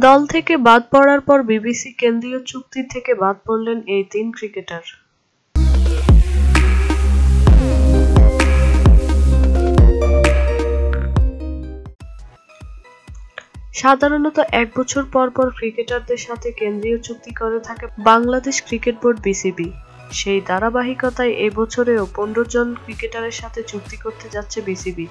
দল থেকে বাদ পড়ার পর বিসিবি কেন্দ্রীয় চুক্তি থেকে বাদ পড়লেন এই তিন ক্রিকেটার। সাধারণত ১ বছর পর পর ক্রিকেটারদের সাথে কেন্দ্রীয় চুক্তি করে থাকে বাংলাদেশ ক্রিকেট বোর্ড বিসিবি। সেই ধারাবাহিকতায় এবছরেও ১৫ জন ক্রিকেটারের সাথে চুক্তি করতে যাচ্ছে বিসিবি।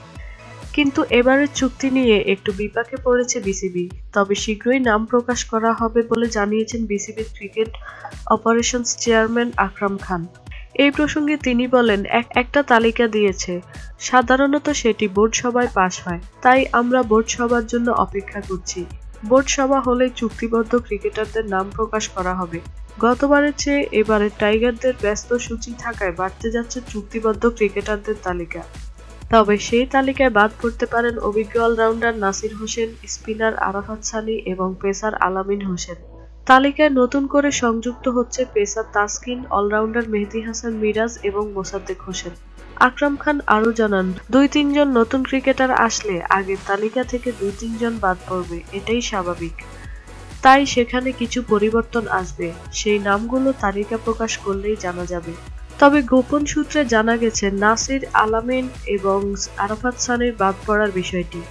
কিন্তু এবারের চুক্তি নিয়ে একটু বিপাকে পড়েছে বিসিবি। তবে শীঘ্রই নাম প্রকাশ করা হবে বলে জানিয়েছেন বিসিবির cricket operations chairman Akram Khan. এই প্রসঙ্গে তিনি বলেন, একটা তালিকা দিয়েছে, সাধারণত সেটি বোর্ড সভায় পাস হয়, তাই আমরা বোর্ড সভার জন্য অপেক্ষা করছি। বোর্ড সভা হলেই চুক্তিবদ্ধ ক্রিকেটারদের নাম প্রকাশ করা হবে। গতবারের চেয়ে এবারে টাইগারদের ব্যস্ত সূচি থাকায় বাড়তে যাচ্ছে চুক্তিবদ্ধ ক্রিকেটারদের তালিকা। তবে সেই তালিকায় বাদ পড়তে পারেন অভিজ্ঞ অলরাউন্ডার নাসির হোসেন, স্পিনার আরাফাত সানি এবং পেসার আলামিন হোসেন। তালিকায় নতুন করে সংযুক্ত হচ্ছে পেসার তাসকিন, অলরাউন্ডার মেহেদী হাসান মিরাজ এবং মোসাদ্দেক হোসেন। আকরাম খান আরও জানান, ২-৩ জন নতুন ক্রিকেটার আসলে আগের তালিকা থেকে ২-৩ জন বাদ পড়বে, এটাই স্বাভাবিক। তাই সেখানে কিছু পরিবর্তন আসবে, সেই নামগুলো তালিকা প্রকাশ করলেই জানা যাবে। তবে গোপন সূত্রে জানা গেছে নাসির, আলামিন এবং আরাফাত সানির বাদ পড়ার বিষয়টি।